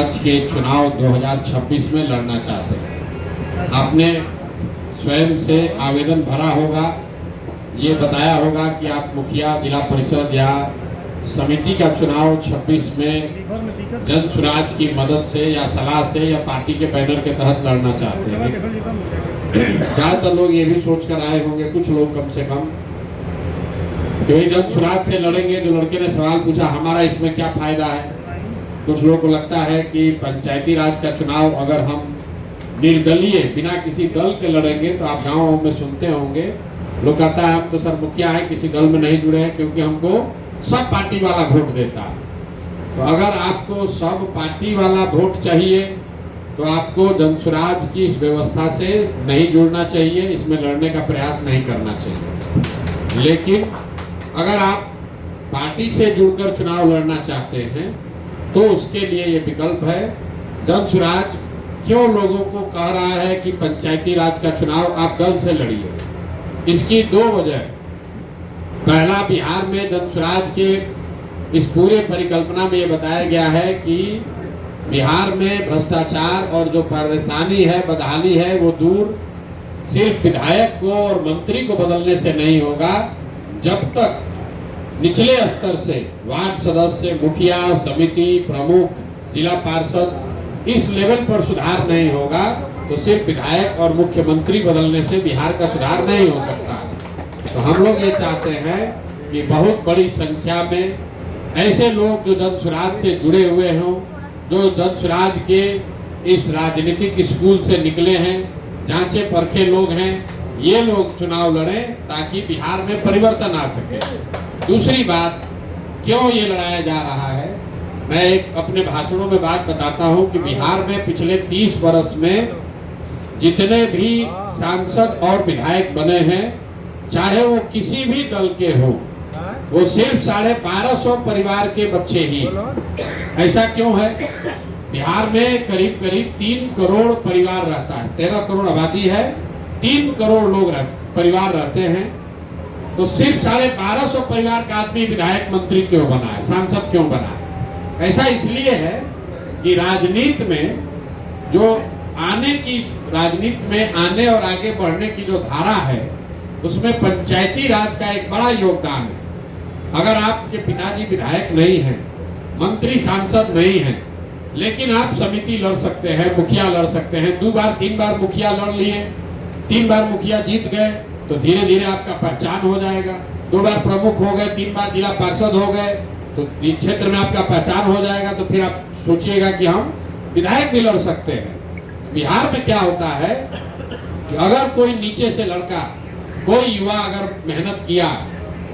स्वराज के चुनाव 2026 में लड़ना चाहते हैं। आपने स्वयं से आवेदन भरा होगा, ये बताया होगा कि आप मुखिया, जिला परिषद या समिति का चुनाव 26 में जन स्वराज की मदद से या सलाह से या पार्टी के बैनर के तहत लड़ना चाहते हैं। ज़्यादातर लोग ये भी सोच कर आए होंगे, कुछ लोग कम से कम, कि जन स्वराज से लड़ेंगे। जो लड़के ने सवाल पूछा, हमारा इसमें क्या फायदा है? कुछ लोगों को लगता है कि पंचायती राज का चुनाव अगर हम निर्दलीय बिना किसी दल के लड़ेंगे, तो आप गाँव में सुनते होंगे लोग कहता है हम तो सर मुखिया है, किसी दल में नहीं जुड़े हैं, क्योंकि हमको सब पार्टी वाला वोट देता है। तो अगर आपको सब पार्टी वाला वोट चाहिए तो आपको जन स्वराज की इस व्यवस्था से नहीं जुड़ना चाहिए, इसमें लड़ने का प्रयास नहीं करना चाहिए। लेकिन अगर आप पार्टी से जुड़कर चुनाव लड़ना चाहते हैं तो उसके लिए ये विकल्प है। जन स्वराज क्यों लोगों को कह रहा है कि पंचायती राज का चुनाव आप दल से लड़िए? इसकी दो वजह। पहला, बिहार में जन स्वराज के इस पूरे परिकल्पना में ये बताया गया है कि बिहार में भ्रष्टाचार और जो परेशानी है, बदहाली है, वो दूर सिर्फ विधायक को और मंत्री को बदलने से नहीं होगा। जब तक निचले स्तर से वार्ड सदस्य, मुखिया, समिति प्रमुख, जिला पार्षद इस लेवल पर सुधार नहीं होगा तो सिर्फ विधायक और मुख्यमंत्री बदलने से बिहार का सुधार नहीं हो सकता। तो हम लोग ये चाहते हैं कि बहुत बड़ी संख्या में ऐसे लोग जो जन स्वराज से जुड़े हुए हों, जो जन स्वराज के इस राजनीतिक स्कूल से निकले हैं, जांचे परखे लोग हैं, ये लोग चुनाव लड़ें ताकि बिहार में परिवर्तन आ सके। दूसरी बात, क्यों ये लड़ाया जा रहा है, मैं एक अपने भाषणों में बात बताता हूं कि बिहार में पिछले 30 वर्ष में जितने भी सांसद और विधायक बने हैं, चाहे वो किसी भी दल के हो, वो सिर्फ 1250 परिवार के बच्चे ही। ऐसा क्यों है? बिहार में करीब करीब 3 करोड़ परिवार रहता है, 13 करोड़ आबादी है, 3 करोड़ लोग परिवार रहते हैं। तो सिर्फ 1250 परिवार का आदमी विधायक मंत्री क्यों बना है, सांसद क्यों बना है? ऐसा इसलिए है कि राजनीति में जो राजनीति में आने और आगे बढ़ने की जो धारा है, उसमें पंचायती राज का एक बड़ा योगदान है। अगर आपके पिताजी विधायक नहीं हैं, मंत्री सांसद नहीं हैं, लेकिन आप समिति लड़ सकते हैं, मुखिया लड़ सकते हैं। 2 बार 3 बार मुखिया लड़ लिए, 3 बार मुखिया जीत गए तो धीरे धीरे आपका पहचान हो जाएगा। 2 बार प्रमुख हो गए, 3 बार जिला पार्षद हो गए तो क्षेत्र में आपका पहचान हो जाएगा। तो फिर आप सोचिएगा कि हम विधायक भी लड़ सकते हैं। बिहार में क्या होता है कि अगर कोई नीचे से लड़का, कोई युवा अगर मेहनत किया,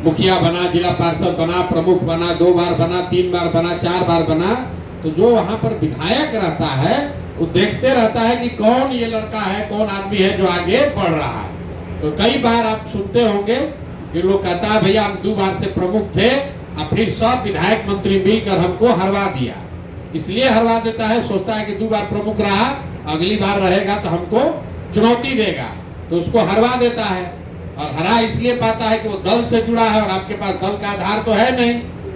मुखिया बना, जिला पार्षद बना, प्रमुख बना, 2 बार बना, 3 बार बना, 4 बार बना, तो जो वहां पर विधायक रहता है वो देखते रहता है कि कौन ये लड़का है, कौन आदमी है जो आगे बढ़ रहा है। तो कई बार आप सुनते होंगे कि लोग कहता है भैया हम 2 बार से प्रमुख थे और फिर सब विधायक मंत्री मिलकर हमको हरवा दिया। इसलिए हरवा देता है, सोचता है कि 2 बार प्रमुख रहा, अगली बार रहेगा तो हमको चुनौती देगा, तो उसको हरवा देता है। और हरा इसलिए पाता है कि वो दल से जुड़ा है और आपके पास दल का आधार तो है नहीं,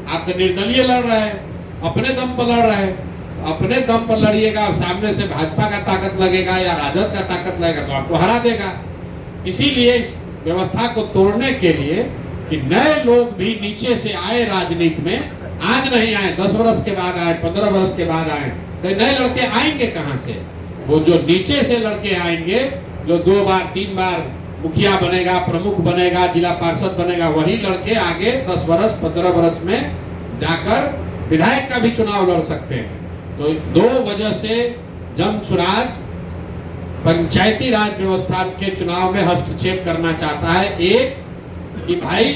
आप तो निर्दलीय लड़ रहे हैं, अपने दम पर लड़ रहे हैं। तो अपने दम पर लड़िएगा और सामने से भाजपा का ताकत लगेगा या राजद का ताकत लगेगा तो आपको हरा देगा। इसीलिए इस व्यवस्था को तोड़ने के लिए कि नए लोग भी नीचे से आए राजनीति में, आज नहीं आए, 10 वर्ष के बाद आए, 15 वर्ष के बाद आए, तो नए लड़के आएंगे कहां से? वो जो नीचे से लड़के आएंगे, जो 2 बार 3 बार मुखिया बनेगा, प्रमुख बनेगा, जिला पार्षद बनेगा, वही लड़के आगे 10 वर्ष 15 वर्ष में जाकर विधायक का भी चुनाव लड़ सकते हैं। तो 2 वजह से जन स्वराज पंचायती राज व्यवस्था के चुनाव में हस्तक्षेप करना चाहता है। एक कि भाई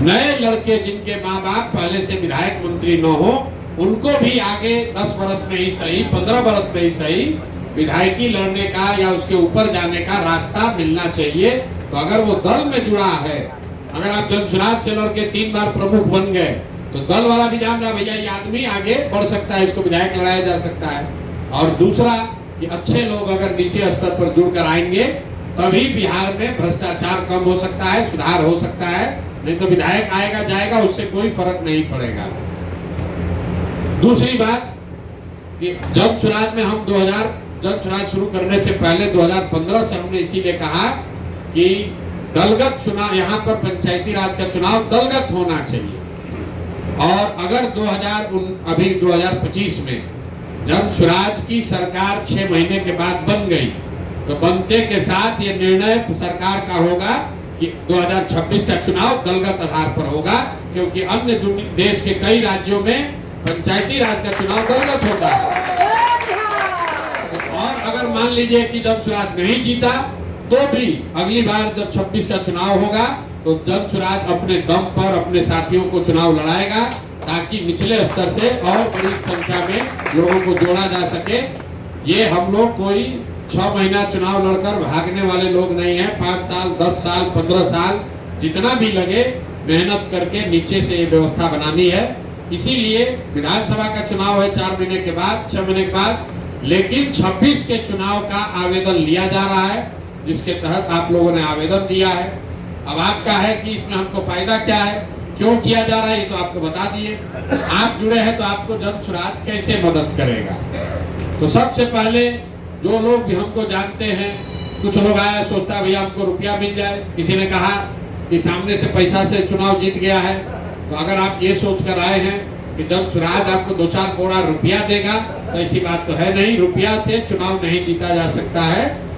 नए लड़के जिनके माँ बाप पहले से विधायक मंत्री न हो, उनको भी आगे 10 वर्ष में ही सही, 15 वर्ष में ही सही, विधायकी लड़ने का या उसके ऊपर जाने का रास्ता मिलना चाहिए। तो अगर वो दल में जुड़ा है, अगर आप जन स्वराज से लड़के 3 बार प्रमुख बन गए तो दल वाला भी जान रहा भैया ये आदमी आगे बढ़ सकता है, इसको विधायक लड़ाया जा सकता है। और दूसरा कि अच्छे लोग अगर नीचे स्तर पर जुड़कर आएंगे तभी बिहार में भ्रष्टाचार कम हो सकता है, सुधार हो सकता है। नहीं तो विधायक आएगा जाएगा, उससे कोई फर्क नहीं पड़ेगा। दूसरी बात कि जन सुराज में हम 2000 जन सुराज शुरू करने से पहले 2015 से हमने इसीलिए कहा कि दलगत चुनाव, यहाँ पर पंचायती राज का चुनाव दलगत होना चाहिए। और अगर 2025 में जन सुराज की सरकार 6 महीने के बाद बन गई तो बनते के साथ ये निर्णय सरकार का होगा कि 2026 का चुनाव दलगत आधार पर होगा, क्योंकि अन्य देश के कई राज्यों में पंचायती राज का चुनाव दलगत होता है। और अगर मान लीजिए कि जन सुराज नहीं जीता तो भी अगली बार जब 26 का चुनाव होगा तो जन सुराज अपने दम पर अपने साथियों को चुनाव लड़ाएगा, ताकि निचले स्तर से और बड़ी संख्या में लोगों को जोड़ा जा सके। ये हम लोग कोई 6 महीना चुनाव लड़कर भागने वाले लोग नहीं हैं। 5 साल, 10 साल, 15 साल जितना भी लगे मेहनत करके नीचे से ये व्यवस्था बनानी है। इसीलिए विधानसभा का चुनाव है 4 महीने के बाद, 6 महीने के बाद, लेकिन 26 के चुनाव का आवेदन लिया जा रहा है, जिसके तहत आप लोगों ने आवेदन दिया है। अब आपका है कि इसमें हमको फायदा क्या है, क्यों किया जा रहा है, ये तो आपको बता दिए। आप जुड़े हैं तो आपको जन सुराज कैसे मदद करेगा। तो सबसे पहले जो लोग भी हमको जानते हैं, कुछ लोग आया सोचता है भैया हमको रुपया मिल जाए, किसी ने कहा कि सामने से पैसा से चुनाव जीत गया है। तो अगर आप ये सोच कर आए हैं कि जन सुराज आपको 2-4 करोड़ रुपया देगा, तो ऐसी बात तो है नहीं। रुपया से चुनाव नहीं जीता जा सकता है।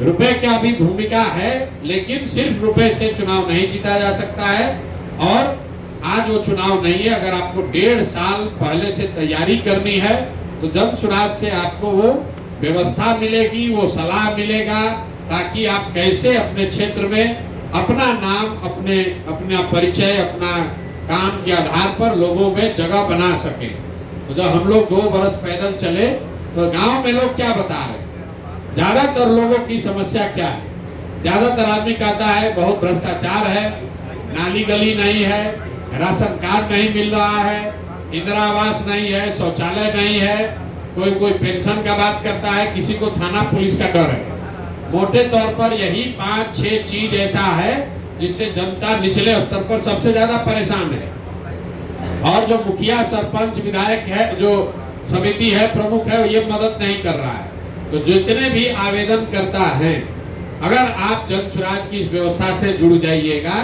रुपए का भी भूमिका है, लेकिन सिर्फ रुपए से चुनाव नहीं जीता जा सकता है। और आज वो चुनाव नहीं है। अगर आपको 1.5 साल पहले से तैयारी करनी है तो जन सुराज से आपको वो व्यवस्था मिलेगी, वो सलाह मिलेगा, ताकि आप कैसे अपने क्षेत्र में अपना नाम, अपना परिचय, अपना काम के आधार पर लोगों में जगह बना सके। तो जब हम लोग 2 बरस पैदल चले तो गांव में लोग क्या बता रहे हैं, ज्यादातर लोगों की समस्या क्या है। ज्यादातर आदमी कहता है बहुत भ्रष्टाचार है, नाली गली नहीं है, राशन कार्ड नहीं मिल रहा है, इंदिरा आवास नहीं है, शौचालय नहीं है, कोई पेंशन का बात करता है, किसी को थाना पुलिस का डर है। मोटे तौर पर यही 5-6 चीज ऐसा है जिससे जनता निचले स्तर पर सबसे ज्यादा परेशान है। और जो मुखिया, सरपंच, विधायक है, जो समिति है, प्रमुख है, ये मदद नहीं कर रहा है। तो जितने भी आवेदन करता है, अगर आप जन सुराज की इस व्यवस्था से जुड़ जाइएगा,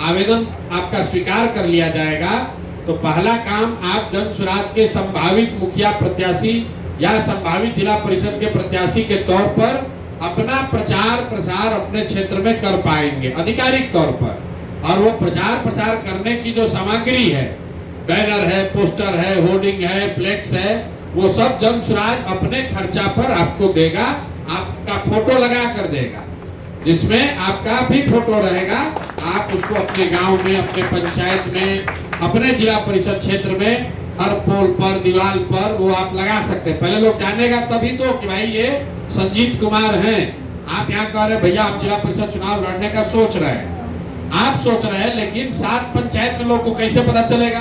आवेदन आपका स्वीकार कर लिया जाएगा, तो पहला काम आप जन सुराज के संभावित मुखिया प्रत्याशी या संभावित जिला परिषद के प्रत्याशी के तौर पर अपना प्रचार प्रसार अपने क्षेत्र में कर पाएंगे आधिकारिक तौर पर। और वो प्रचार प्रसार करने की जो सामग्री है, बैनर है, पोस्टर है, होर्डिंग है, फ्लेक्स है, वो सब जन सुराज अपने खर्चा पर आपको देगा, आपका फोटो लगा कर देगा, जिसमें आपका भी फोटो रहेगा। आप उसको अपने गांव में, अपने पंचायत में, अपने जिला परिषद क्षेत्र में हर पोल पर, दीवार पर वो आप लगा सकते हैं। पहले लोग जानेगा तभी तो कि भाई ये संजीत कुमार हैं। आप यहाँ कह रहे भैया आप जिला परिषद चुनाव लड़ने का सोच रहे हैं, आप सोच रहे हैं, लेकिन 7 पंचायत में लोग को कैसे पता चलेगा।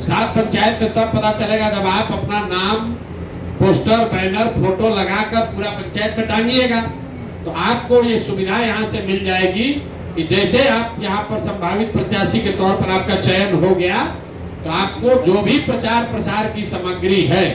7 पंचायत में तब पता चलेगा जब आप अपना नाम, पोस्टर, बैनर, फोटो लगाकर पूरा पंचायत में टांगिएगा। तो आपको ये सुविधा यहाँ से मिल जाएगी कि जैसे आप यहाँ पर संभावित प्रत्याशी के तौर पर आपका चयन हो गया, तो आपको जो भी प्रचार प्रसार की सामग्री है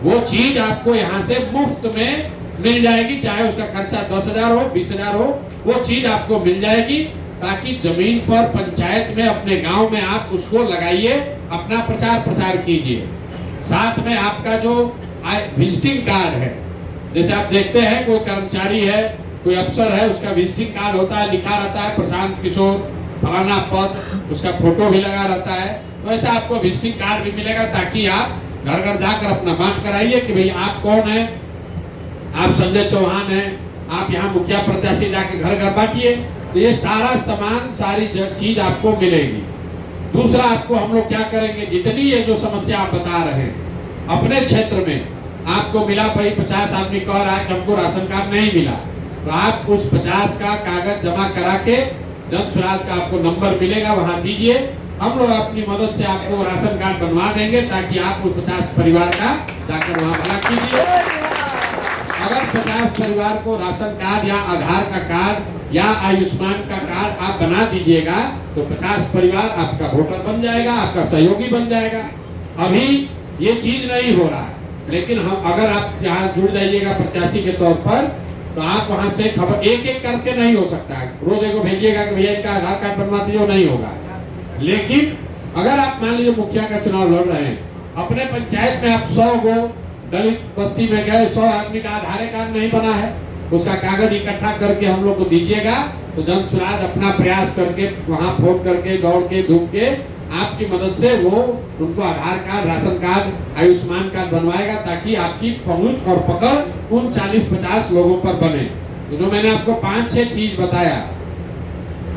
वो चीज आपको यहाँ से मुफ्त में मिल जाएगी। चाहे उसका खर्चा 10,000 हो, 20,000 हो, वो चीज आपको मिल जाएगी, ताकि जमीन पर पंचायत में, अपने गांव में आप उसको लगाइए, अपना प्रचार प्रसार कीजिए। साथ में आपका जो विजिटिंग कार्ड है, जैसे आप देखते हैं कोई कर्मचारी है, कोई अफसर है, उसका विजिटिंग कार्ड होता है, लिखा रहता है प्रशांत किशोर फलाना पद, उसका फोटो भी लगा रहता है। तो ऐसा आपको विजिटिंग कार्ड भी मिलेगा, ताकि आप घर घर जाकर अपना बात कराइए कि भाई आप कौन है, आप संजय चौहान हैं, आप यहाँ मुखिया प्रत्याशी, जाके घर घर बांटिए। तो ये सारा सामान, सारी चीज आपको मिलेगी। दूसरा, आपको हम लोग क्या करेंगे, जितनी ये जो समस्या आप बता रहे हैं अपने क्षेत्र में आपको मिला, भाई 50 आदमी कह रहा है कि हमको राशन कार्ड नहीं मिला, तो आप उस 50 का कागज जमा करा के जन सुराज का आपको नंबर मिलेगा, वहां दीजिए। हम लोग अपनी मदद से आपको राशन कार्ड बनवा देंगे, ताकि आप उस 50 परिवार का जाकर वहां भला कीजिए। अगर 50 परिवार को राशन कार्ड या आधार का कार्ड या आयुष्मान का कार्ड आप बना दीजिएगा, तो 50 परिवार आपका वोटर बन जाएगा, आपका सहयोगी बन जाएगा। अभी ये चीज नहीं हो रहा है। लेकिन हम अगर आप यहाँ जुड़ जाइएगा प्रत्याशी के तौर पर, तो आप वहां से खबर एक एक करके नहीं हो सकता है, रोज एक भेजिएगा कि भैया इनका आधार कार्ड बनवा दीजिए, नहीं होगा। लेकिन अगर आप मान लीजिए मुखिया का चुनाव लड़ रहे हैं, अपने पंचायत में आप 100 गो दलित बस्ती में गए, 100 आदमी का आधार कार्ड नहीं बना है, उसका कागज इकट्ठा करके हम लोग को दीजिएगा, तो जन स्वराज अपना प्रयास करके वहां फोन करके दौड़ के धूम के आपकी मदद से वो उनको Aadhaar card, ration card, Ayushman card बनवाएगा, ताकि आपकी पहुंच और पकड़ उन 40-50 लोगों पर बने। तो जो मैंने आपको 5-6 चीज बताया,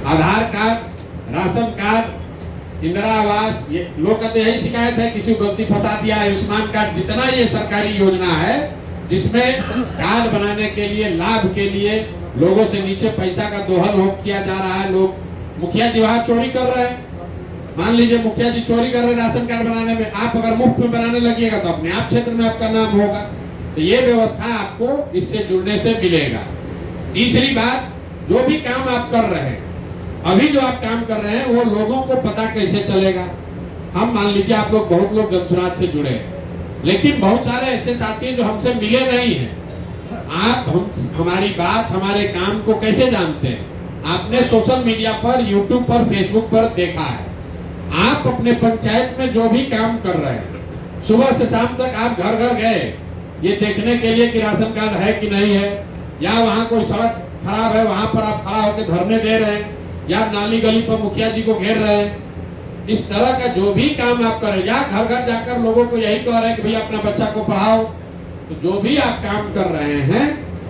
आधार कार्ड, राशन कार्ड, इंदिरा आवास, ये लोग कहते यही शिकायत है किसी को गलती फंसा दिया, आयुष्मान कार्ड, जितना ये सरकारी योजना है जिसमें कार्ड बनाने के लिए, लाभ के लिए लोगों से नीचे पैसा का दोहन हो किया जा रहा है। लोग मुखिया जी वहां चोरी कर रहे हैं, मान लीजिए मुखिया जी चोरी कर रहे हैं राशन कार्ड बनाने में, आप अगर मुफ्त में बनाने लगिएगा तो अपने आप क्षेत्र में आपका नाम होगा। तो ये व्यवस्था आपको इससे जुड़ने से मिलेगा। तीसरी बात, जो भी काम आप कर रहे हैं, अभी जो आप काम कर रहे हैं वो लोगों को पता कैसे चलेगा। हम मान लीजिए आप लोग, बहुत लोग जनसुराज से जुड़े हैं, लेकिन बहुत सारे ऐसे साथी जो हमसे मिले नहीं हैं। आप हमारी बात, हमारे काम को कैसे जानते हैं? आपने सोशल मीडिया पर, यूट्यूब पर, फेसबुक पर देखा है। आप अपने पंचायत में जो भी काम कर रहे हैं, सुबह से शाम तक आप घर घर गए ये देखने के लिए कि राशन कार्ड है कि नहीं है, या वहाँ कोई सड़क खराब है वहां पर आप खड़ा होकर धरने दे रहे हैं, या नाली गली पर मुखिया जी को घेर रहे हैं। इस तरह का जो भी काम आप करें, या घर घर जाकर लोगों को यही कह रहे हैं कि भैया अपना बच्चा को पढ़ाओ, तो जो भी आप काम कर रहे हैं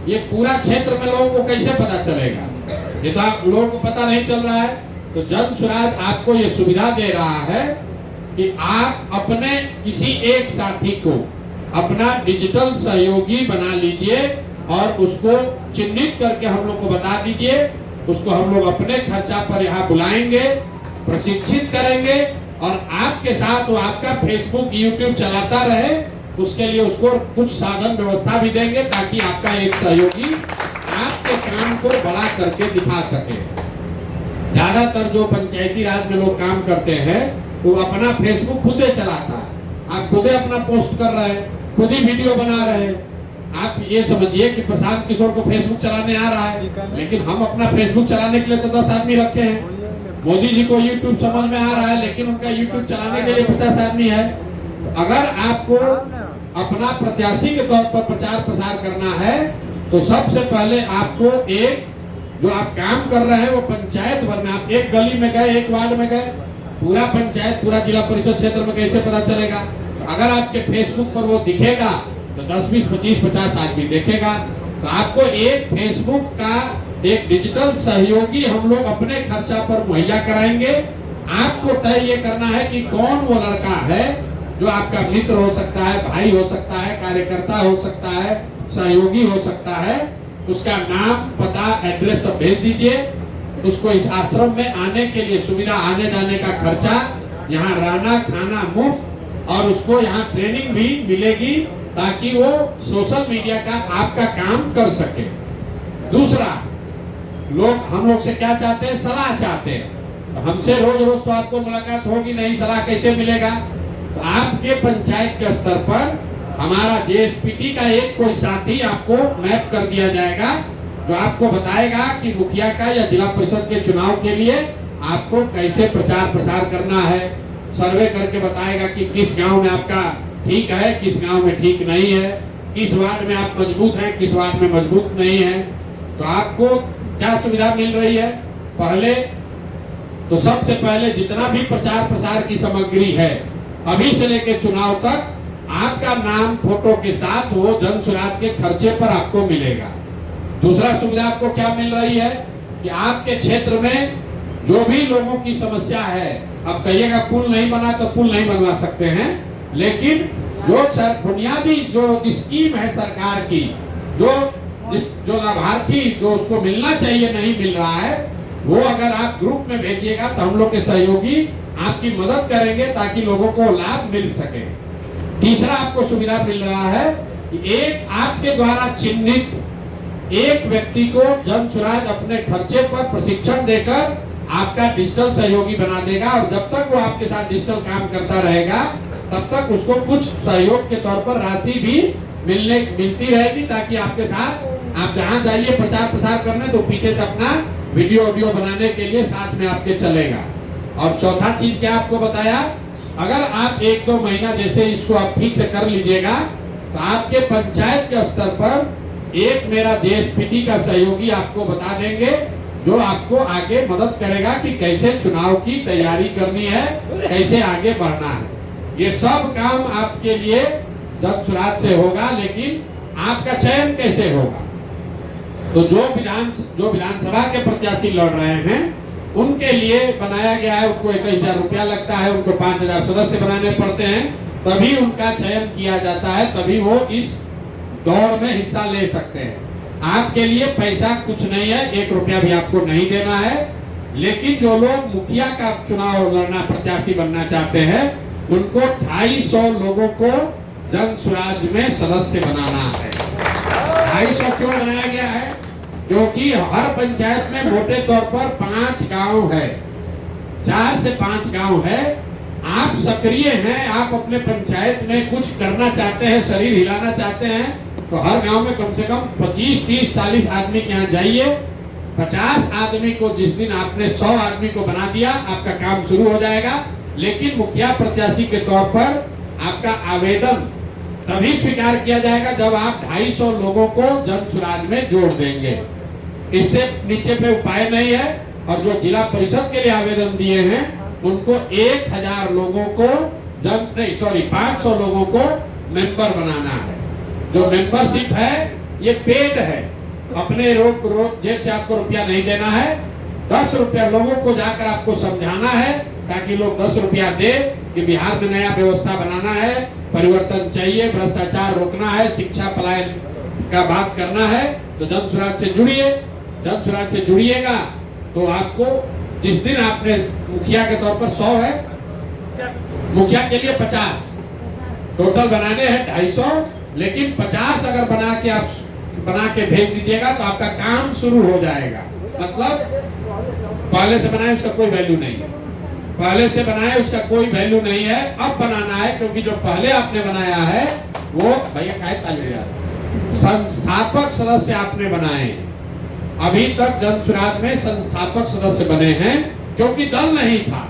ये पूरा क्षेत्र में लोगों को कैसे पता चलेगा? ये तो आप लोगों को पता नहीं चल रहा है। तो जन स्वराज आपको ये सुविधा दे रहा है कि आप अपने किसी एक साथी को अपना डिजिटल सहयोगी बना लीजिए और उसको चिन्हित करके हम लोग को बता दीजिए। उसको हम लोग अपने खर्चा पर यहाँ बुलाएंगे, प्रशिक्षित करेंगे और आपके साथ वो आपका फेसबुक, यूट्यूब चलाता रहे, उसके लिए उसको कुछ साधन व्यवस्था भी देंगे ताकि आपका एक सहयोगी आपके काम को बड़ा करके दिखा सके। ज्यादातर जो पंचायती राज में लोग काम करते हैं वो अपना फेसबुक खुद ही चलाता है, आप खुद ही अपना पोस्ट कर रहे हैं, खुद ही वीडियो बना रहे हैं। आप ये समझिए कि प्रशांत किशोर को फेसबुक चलाने आ रहा है, लेकिन हम अपना फेसबुक चलाने के लिए तो 10 आदमी रखे हैं। मोदी जी को यूट्यूब समझ में आ रहा है, लेकिन उनका यूट्यूब चलाने के लिए 50 आदमी है। तो अगर आपको अपना प्रत्याशी के तौर पर प्रचार प्रसार करना है तो सबसे पहले आपको एक जो आप काम कर रहे हैं वो पंचायत भर में, आप एक गली में गए, एक वार्ड में गए, पूरा पंचायत, पूरा जिला परिषद क्षेत्र में कैसे पता चलेगा? तो अगर आपके फेसबुक पर वो दिखेगा तो 10, 20, 25, 50 आदमी देखेगा। तो आपको एक फेसबुक का एक डिजिटल सहयोगी हम लोग अपने खर्चा पर मुहैया कराएंगे। आपको तय ये करना है कि कौन वो लड़का है जो आपका मित्र हो सकता है, भाई हो सकता है, कार्यकर्ता हो सकता है, सहयोगी हो सकता है। उसका नाम, पता, एड्रेस सब भेज दीजिए। उसको इस आश्रम में आने के लिए सुविधा, आने जाने का खर्चा, यहाँ रहना खाना मुफ्त, और उसको यहाँ ट्रेनिंग भी मिलेगी ताकि वो सोशल मीडिया का आपका काम कर सके। दूसरा, लोग हम लोग से क्या चाहते हैं? सलाह चाहते हैं। तो हमसे रोज रोज तो आपको मुलाकात होगी नहीं, सलाह कैसे मिलेगा? तो आपके पंचायत के स्तर पर हमारा जेएसपीटी का एक कोई साथी आपको मैप कर दिया जाएगा जो आपको बताएगा कि मुखिया का या जिला परिषद के चुनाव के लिए आपको कैसे प्रचार प्रसार करना है। सर्वे करके बताएगा कि किस गांव में आपका ठीक है, किस गांव में ठीक नहीं है, किस वार्ड में आप मजबूत हैं, किस वार्ड में मजबूत नहीं है। तो आपको क्या सुविधा मिल रही है? पहले तो सबसे पहले जितना भी प्रचार प्रसार की सामग्री है अभी से लेकर चुनाव तक आपका नाम फोटो के साथ वो जन स्वराज के खर्चे पर आपको मिलेगा। दूसरा सुविधा आपको क्या मिल रही है कि आपके क्षेत्र में जो भी लोगों की समस्या है, अब कहिएगा पुल नहीं बना तो पुल नहीं बनवा सकते हैं, लेकिन जो बुनियादी जो स्कीम है सरकार की, जो लाभार्थी जो उसको मिलना चाहिए नहीं मिल रहा है, वो अगर आप ग्रुप में भेजिएगा तो हम लोग के सहयोगी आपकी मदद करेंगे ताकि लोगों को लाभ मिल सके। तीसरा आपको सुविधा मिल रहा है कि एक आपके द्वारा चिन्हित एक व्यक्ति को जन स्वराज अपने खर्चे पर प्रशिक्षण देकर आपका डिजिटल सहयोगी बना देगा, और जब तक वो आपके साथ डिजिटल काम करता रहेगा तब तक उसको कुछ सहयोग के तौर पर राशि भी मिलती रहेगी, ताकि आपके साथ आप जहां जाइए प्रचार प्रसार करने तो पीछे से अपना वीडियो ऑडियो बनाने के लिए साथ में आपके चलेगा। और चौथा चीज क्या आपको बताया, अगर आप 1-2 महीना जैसे इसको आप ठीक से कर लीजिएगा तो आपके पंचायत के स्तर पर एक मेरा जेएसपीटी का सहयोगी आपको बता देंगे, जो आपको आगे मदद करेगा कि कैसे चुनाव की तैयारी करनी है, कैसे आगे बढ़ना है। ये सब काम आपके लिए जन सुराज से होगा, लेकिन आपका चयन कैसे होगा। तो जो विधानसभा के प्रत्याशी लड़ रहे हैं उनके लिए बनाया गया है, उनको 21,000 रुपया लगता है, उनको 5,000 सदस्य बनाने पड़ते हैं, तभी उनका चयन किया जाता है, तभी वो इस दौड़ में हिस्सा ले सकते हैं। आपके लिए पैसा कुछ नहीं है, 1 रुपया भी आपको नहीं देना है। लेकिन जो लोग मुखिया का चुनाव लड़ना, प्रत्याशी बनना चाहते हैं, उनको 250 लोगों को जन सुराज में सदस्य बनाना है। 250 क्यों बनाया गया है? क्योंकि हर पंचायत में मोटे तौर पर 5 गांव है, 4 से 5 गांव है। आप सक्रिय हैं, आप अपने पंचायत में कुछ करना चाहते हैं, शरीर हिलाना चाहते हैं, तो हर गांव में कम से कम 25, 30, 40 आदमी के यहाँ जाइए। 50 आदमी को जिस दिन आपने 100 आदमी को बना दिया, आपका काम शुरू हो जाएगा। लेकिन मुखिया प्रत्याशी के तौर पर आपका आवेदन तभी स्वीकार किया जाएगा जब आप 250 लोगों को जन सुराज में जोड़ देंगे। इससे नीचे पे उपाय नहीं है। और जो जिला परिषद के लिए आवेदन दिए हैं उनको 1000 लोगों को 500 लोगों को मेंबर बनाना है। जो मेंबरशिप है ये पेड है, अपने रोज जेब से आपको रुपया नहीं देना है। 10 रुपया लोगों को जाकर आपको समझाना है, ताकि लोग 10 रुपया दे कि बिहार में नया व्यवस्था बनाना है, परिवर्तन चाहिए, भ्रष्टाचार रोकना है, शिक्षा पलायन का बात करना है। तो जन सुराज से जुड़िए। जन सुराज से जुड़िएगा तो आपको जिस दिन आपने मुखिया के तौर पर 100 है, मुखिया के लिए 50 टोटल बनाने हैं 250, लेकिन 50 अगर बना के भेज दीजिएगा तो आपका काम शुरू हो जाएगा। मतलब पहले से बनाए उसका कोई वैल्यू नहीं है, पहले से बनाए उसका कोई वैल्यू नहीं है। अब बनाना है, क्योंकि जो पहले आपने बनाया है वो भैया संस्थापक सदस्य आपने बनाए हैं। अभी तक जन सुराज में संस्थापक सदस्य बने हैं, क्योंकि दल नहीं था।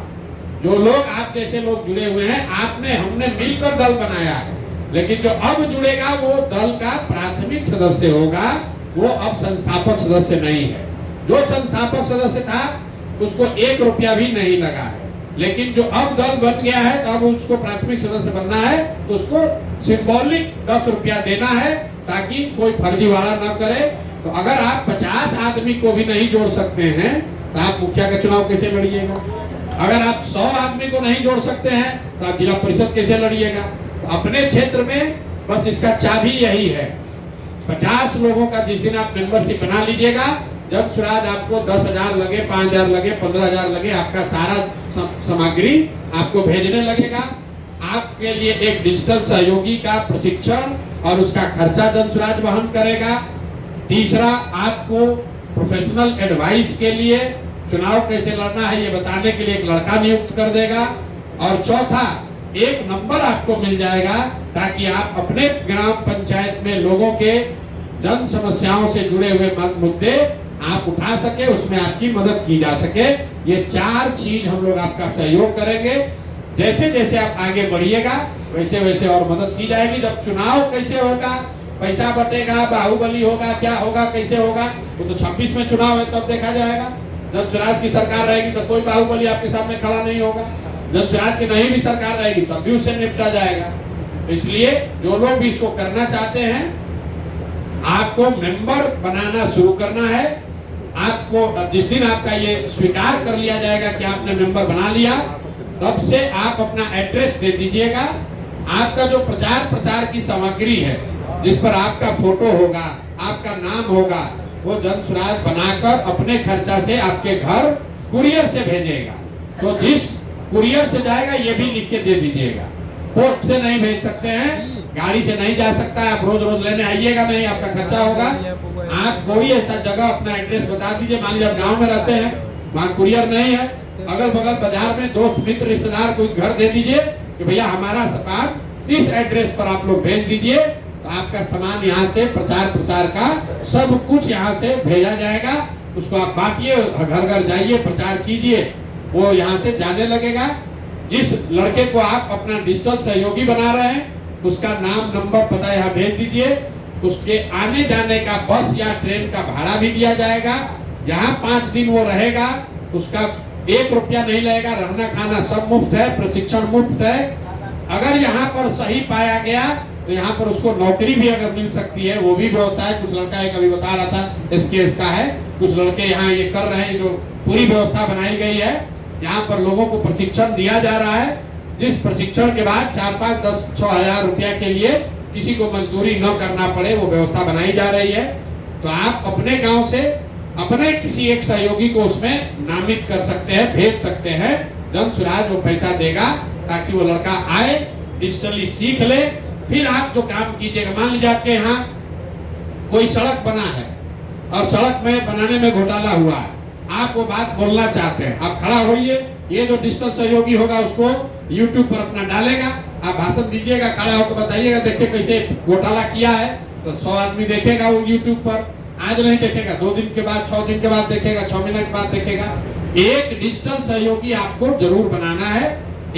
जो लोग आप जैसे लोग जुड़े हुए हैं, हमने मिलकर दल बनाया है। लेकिन जो अब जुड़ेगा वो दल का प्राथमिक सदस्य होगा, वो अब संस्थापक सदस्य नहीं है। जो संस्थापक सदस्य था उसको 1 रुपया भी नहीं लगा है। लेकिन जो अब दल बन गया है, तो अब उसको प्राथमिक सदस्य बनना है, तो उसको सिंबॉलिक 10 रुपया देना है, ताकि कोई फर्जीवाड़ा न करे। तो अगर आप 50 आदमी को भी नहीं जोड़ सकते हैं तो आप मुखिया का चुनाव कैसे लड़िएगा? अगर आप 100 आदमी को नहीं जोड़ सकते हैं तो आप जिला परिषद कैसे लड़िएगा? तो अपने क्षेत्र में बस इसका चाबी यही है। 50 लोगों का जिस दिन आप मेंबरशिप बना लीजिएगा, जन सुराज आपको 10,000 लगे, 5,000 लगे, 15,000 लगे, आपका सारा सामग्री आपको भेजने लगेगा। आपके लिए एक डिजिटल सहयोगी का प्रशिक्षण और उसका खर्चा जन सुराज वहन करेगा। तीसरा, आपको प्रोफेशनल एडवाइस के लिए चुनाव कैसे लड़ना है ये बताने के लिए एक लड़का नियुक्त कर देगा। और चौथा, एक नंबर आपको मिल जाएगा, ताकि आप अपने ग्राम पंचायत में लोगों के जन समस्याओं से जुड़े हुए मुद्दे आप उठा सके, उसमें आपकी मदद की जा सके। ये 4 चीज हम लोग आपका सहयोग करेंगे। जैसे जैसे आप आगे बढ़िएगा वैसे वैसे और मदद की जाएगी। जब चुनाव कैसे होगा, पैसा बटेगा, बाहुबली होगा, क्या होगा, कैसे होगा, वो तो 26 में चुनाव है, तब देखा जाएगा। जब सुराज की सरकार रहेगी तो कोई बाहुबली आपके सामने खड़ा नहीं होगा। जब सुराज की नहीं भी सरकार रहेगी तब भी उससे निपटा जाएगा। इसलिए जो लोग भी इसको करना चाहते हैं, आपको मेंबर बनाना शुरू करना है। आपको जिस दिन आपका ये स्वीकार कर लिया जाएगा कि आपने मेंबर बना लिया, तब से आप अपना एड्रेस दे दीजिएगा। आपका जो प्रचार प्रसार की सामग्री है, जिस पर आपका फोटो होगा, आपका नाम होगा, वो जन सुराज बनाकर अपने खर्चा से आपके घर कुरियर से भेजेगा। तो जिस कुरियर से जाएगा ये भी लिख के दे दीजिएगा। पोस्ट से नहीं भेज सकते हैं, गाड़ी से नहीं जा सकता है, आप रोज रोज लेने आइएगा नहीं, आपका खर्चा होगा। आप कोई ऐसा जगह अपना एड्रेस बता दीजिए। मान लीजिए आप गाँव में रहते हैं, वहाँ कुरियर नहीं है, अगल बगल बाजार में दोस्त मित्र रिश्तेदार कोई घर दे दीजिए, कि भैया हमारा सामान इस एड्रेस पर आप लोग भेज दीजिए, तो आपका सामान यहाँ से प्रचार प्रसार का सब कुछ यहाँ से भेजा जाएगा। उसको आप बांटिए, घर घर जाइए, प्रचार कीजिए, वो यहाँ से जाने लगेगा। जिस लड़के को आप अपना डिजिटल सहयोगी बना रहे हैं उसका नाम, नंबर, पता यहाँ भेज दीजिए। उसके आने जाने का बस या ट्रेन का भाड़ा भी दिया जाएगा। यहाँ 5 दिन वो रहेगा, उसका 1 रुपया नहीं लगेगा, रहना खाना सब मुफ्त है, प्रशिक्षण मुफ्त है। अगर यहाँ पर सही पाया गया तो यहाँ पर उसको नौकरी भी अगर मिल सकती है, वो भी व्यवस्था है। कुछ लड़का एक अभी बता रहा था एसकेएस का है, कुछ लड़के यहाँ ये कर रहे हैं, जो पूरी व्यवस्था बनाई गई है। यहाँ पर लोगों को प्रशिक्षण दिया जा रहा है, जिस प्रशिक्षण के बाद 4, 5, 10, 6 हजार रुपया के लिए किसी को मजदूरी न करना पड़े, वो व्यवस्था बनाई जा रही है। तो आप अपने गांव से अपने किसी एक सहयोगी को उसमें नामित कर सकते हैं, भेज सकते हैं। जन सुराज वो पैसा देगा ताकि वो लड़का आए, डिजिटली सीख ले। फिर आप जो काम कीजिएगा, मान लीजिए आपके यहाँ कोई सड़क बना है और सड़क में बनाने में घोटाला हुआ है, आप वो बात बोलना चाहते हैं, आप खड़ा होइए। ये जो डिजिटल सहयोगी होगा उसको YouTube पर अपना डालेगा, आप भाषण दीजिएगा, खड़ा होकर बताइएगा, देखिए कैसे घोटाला किया है। तो 100 आदमी देखेगा वो YouTube पर। आज नहीं देखेगा, 2 दिन के बाद, 6 दिन के बाद देखेगा, 6 महीने के बाद देखेगा। एक डिजिटल सहयोगी आपको जरूर बनाना है।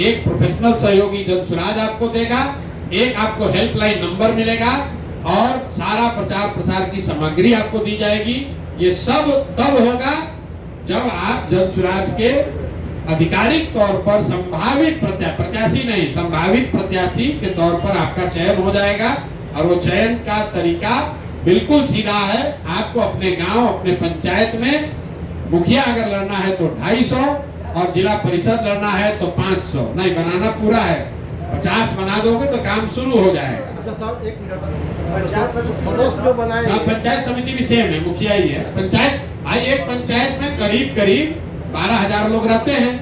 एक प्रोफेशनल सहयोगी जनसुराज आपको देगा, एक आपको हेल्पलाइन नंबर मिलेगा और सारा प्रचार प्रसार की सामग्री आपको दी जाएगी। ये सब तब होगा जब आप जनसुराज के आधिकारिक तौर पर संभावित प्रत्याशी नहीं, संभावित प्रत्याशी के तौर पर आपका चयन हो जाएगा। और वो चयन का तरीका बिल्कुल सीधा है। आपको अपने गांव, अपने पंचायत में मुखिया अगर लड़ना है तो 250 और जिला परिषद लड़ना है तो 500। नहीं, बनाना पूरा है। 50 बना दोगे तो काम शुरू हो जाएगा। पंचायत समिति भी सेम है, मुखिया ही है। पंचायत भाई, एक पंचायत में करीब 12,000 लोग रहते हैं।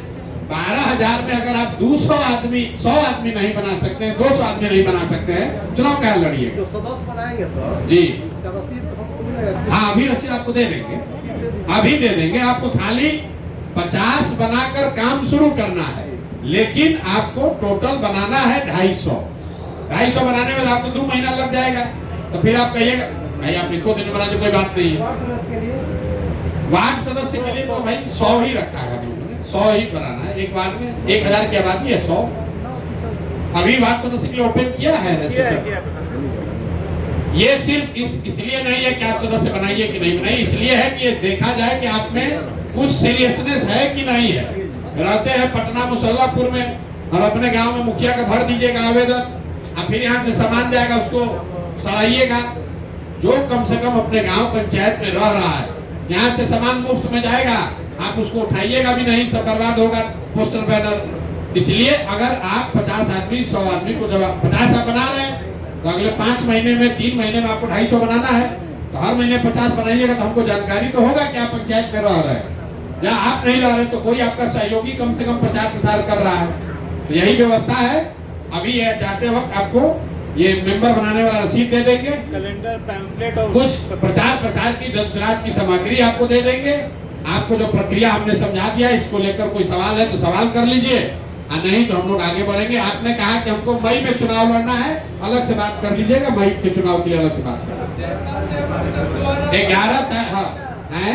12,000 में अगर आप 200 आदमी, 100 आदमी नहीं बना सकते हैं, 200 आदमी नहीं बना सकते हैं, चुनाव क्या लड़िए? जो सदस्य बनाएंगे सर जी, इसका रसीद हमको मिलेगा? हाँ, अभी रसीद आपको दे देंगे, अभी दे देंगे। आपको खाली 50 बनाकर काम शुरू करना है, लेकिन आपको टोटल बनाना है 250 बनाने में आपको 2 महीना लग जाएगा। तो फिर आप कहिएगा भाई आप इनको दिन बना दो, कोई बात नहीं है। वार्ड सदस्य के लिए तो भाई 100 ही रखा है हम लोगों ने, 100 ही बनाना है। एक वार्ड में 1000 की आबादी है, 100। अभी वार्ड सदस्य के लिए ओपन किया है। ये सिर्फ इसलिए नहीं है कि आप सदस्य बनाइए कि नहीं बनाइए, इसलिए है कि ये देखा जाए कि आप में कुछ सीरियसनेस है कि नहीं है। रहते हैं पटना मुसल्लापुर में और अपने गांव में मुखिया का भर दीजिएगा आवेदन, और फिर यहाँ से सामान जाएगा, उसको सड़ाइएगा। जो कम से कम अपने गांव पंचायत में रह रहा है, यहाँ से सामान मुफ्त में जाएगा, आप उसको उठाइएगा भी नहीं, सब बर्बाद होगा, पोस्टर बैनर। इसलिए अगर आप 50 आदमी, 100 आदमी को जब 50 आप बना रहे हैं तो अगले 5 महीने में, 3 महीने में आपको 250 बनाना है। तो हर महीने 50 बनाइएगा तो हमको जानकारी तो होगा कि आप पंचायत में रह रहे हैं। या आप नहीं रह रहे तो कोई आपका सहयोगी कम से कम प्रचार प्रसार कर रहा है। तो यही व्यवस्था है। अभी ये जाते वक्त आपको ये मेंबर बनाने वाला रसीद दे देंगे, कैलेंडर, पैम्फलेट और कुछ प्रचार प्रसार की जनसुराज की सामग्री आपको दे देंगे। आपको जो प्रक्रिया हमने समझा दिया, इसको लेकर कोई सवाल है तो सवाल कर लीजिए, और नहीं तो हम लोग आगे बढ़ेंगे। आपने कहा कि हमको मई में चुनाव लड़ना है, अलग से बात कर लीजिएगा, मई के चुनाव के लिए अलग से बात कर। 11 हाँ है